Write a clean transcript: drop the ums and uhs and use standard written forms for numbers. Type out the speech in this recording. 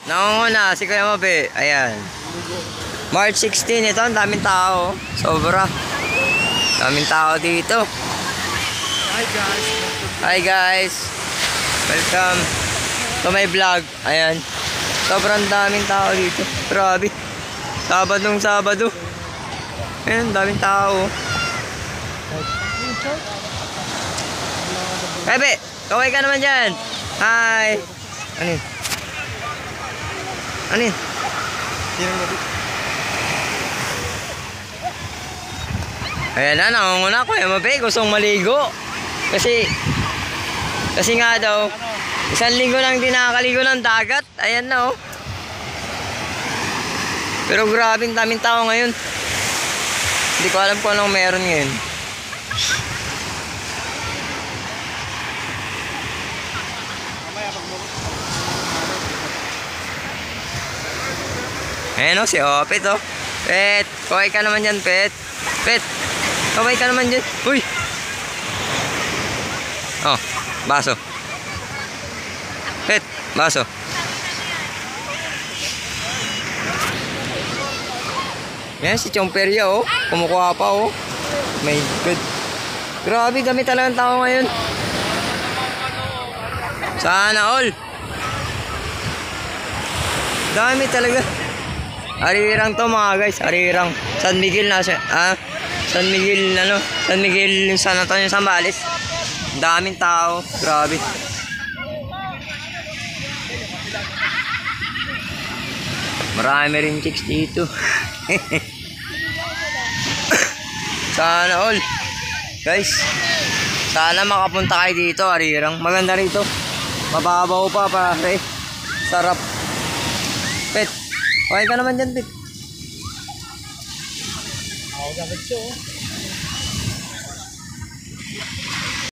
Nangunguna si Kuya Mabe. Ayan. March 16 ito. Ang daming tao. Sobra. Daming tao dito. Hi guys. Hi guys. Welcome to my vlog. Ayan. Sobrang daming tao dito. Grabe. Sabado. Ayan, daming tao. Bebe, kaway ka naman dyan. Hi. Ano yun? Ano yun? Ayan na, nangunguna ko. Kuya Mabe, gustong maligo. Kasi nga daw, 1 linggo lang din nakakaligo ng dagat. Ayan na, oh. Pero grabe, daming tao ngayon. Hindi ko alam kung anong meron ngayon. Ayan, oh, si Opet, oh. Pet, kaway ka naman dyan, Pet. Pet, kaway ka naman dyan. Uy! Oh, baso. Pet, baso. Yan, si Chomperia, oh. Kumukuha pa, oh. My God. Grabe, dami talagang tao ngayon. Sana all. Dami talaga. Arirang to mga guys. Arirang. San Miguel na siya. San Miguel, ano? San Miguel, San Antonio, Zambales. Daming tao. Grabe. Marami rin chicks dito. Sana all. Guys, sana makapunta kayo dito, Arirang. Maganda rito. Mababaw pa pare. Sarap. Pet, okay ka naman dyan, Pet. Ako agad siya, oh.